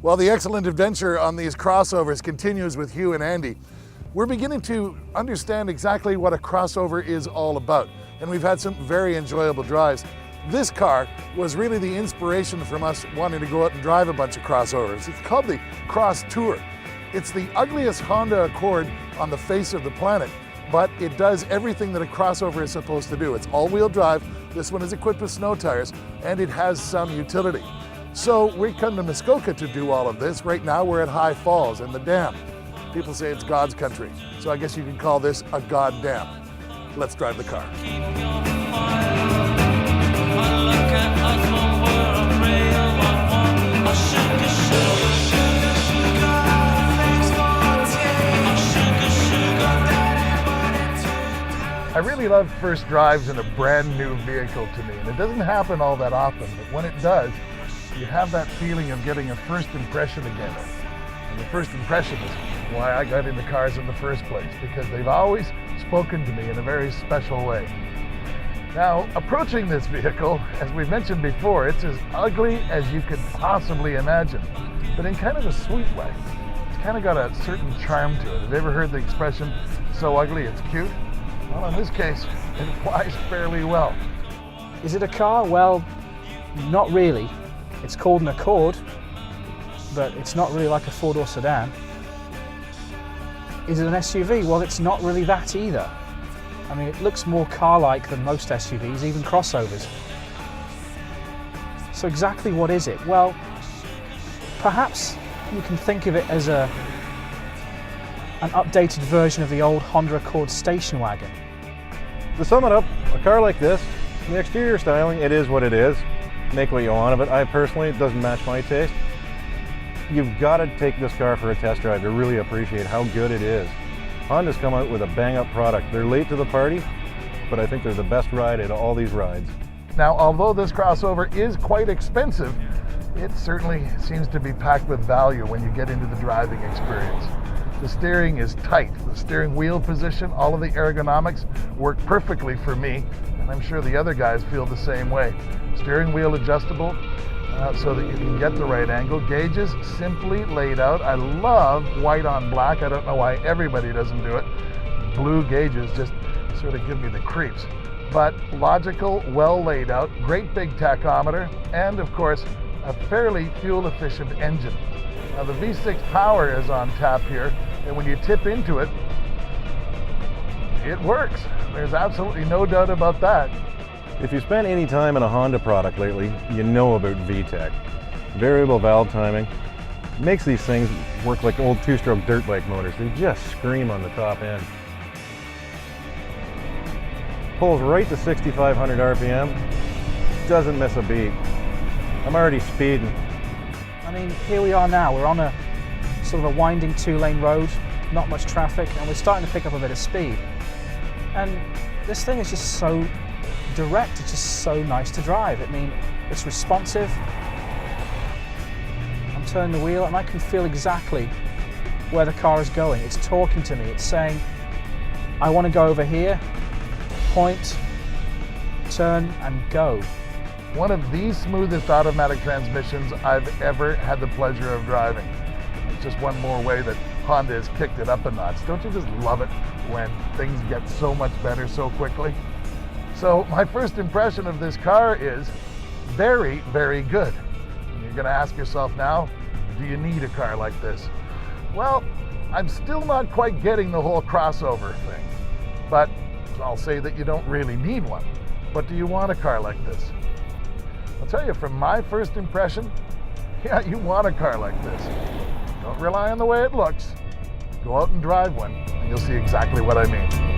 Well, the excellent adventure on these crossovers continues with Hugh and Andy. We're beginning to understand exactly what a crossover is all about, and we've had some very enjoyable drives. This car was really the inspiration from us wanting to go out and drive a bunch of crossovers. It's called the CrossTour. It's the ugliest Honda Accord on the face of the planet, but it does everything that a crossover is supposed to do. It's all-wheel drive, this one is equipped with snow tires, and it has some utility. So we come to Muskoka to do all of this. Right now we're at High Falls and the dam. People say it's God's country, so I guess you can call this a God dam. Let's drive the car. I really love first drives in a brand new vehicle to me, and it doesn't happen all that often, but when it does, you have that feeling of getting a first impression again. And the first impression is why I got into cars in the first place, because they've always spoken to me in a very special way. Now, approaching this vehicle, as we mentioned before, it's as ugly as you could possibly imagine, but in kind of a sweet way. It's kind of got a certain charm to it. Have you ever heard the expression, so ugly it's cute? Well, in this case, it applies fairly well. Is it a car? Well, not really. It's called an Accord, but it's not really like a four-door sedan. Is it an SUV? Well, it's not really that either. I mean, it looks more car-like than most SUVs, even crossovers. So exactly what is it? Well, perhaps you can think of it as an updated version of the old Honda Accord station wagon. To sum it up, a car like this, the exterior styling, it is what it is. Make what you want of it. I personally, it doesn't match my taste. You've got to take this car for a test drive to really appreciate how good it is. Honda's come out with a bang-up product. They're late to the party, but I think they're the best ride out of all these rides. Now, although this crossover is quite expensive, it certainly seems to be packed with value when you get into the driving experience. The steering is tight. The steering wheel position, all of the ergonomics work perfectly for me, and I'm sure the other guys feel the same way. Steering wheel adjustable so that you can get the right angle. Gauges simply laid out. I love white on black. I don't know why everybody doesn't do it. Blue gauges just sort of give me the creeps. But logical, well laid out, great big tachometer, and of course, a fairly fuel efficient engine. Now the V6 power is on tap here, and when you tip into it, it works. There's absolutely no doubt about that. If you spent any time in a Honda product lately, you know about VTEC. Variable valve timing. Makes these things work like old two-stroke dirt bike motors. They just scream on the top end. Pulls right to 6,500 RPM. Doesn't miss a beat. I'm already speeding. I mean, here we are now. We're on a sort of a winding two-lane road, not much traffic, and we're starting to pick up a bit of speed. And this thing is just so direct, it's just so nice to drive. I mean, it's responsive. I'm turning the wheel and I can feel exactly where the car is going. It's talking to me, it's saying, I want to go over here, point, turn, and go. One of the smoothest automatic transmissions I've ever had the pleasure of driving. It's just one more way that Honda has kicked it up a notch. Don't you just love it when things get so much better so quickly? So my first impression of this car is very, very good. And you're gonna ask yourself now, do you need a car like this? Well, I'm still not quite getting the whole crossover thing, but I'll say that you don't really need one. But do you want a car like this? I'll tell you, from my first impression, yeah, you want a car like this. Don't rely on the way it looks. Go out and drive one, and you'll see exactly what I mean.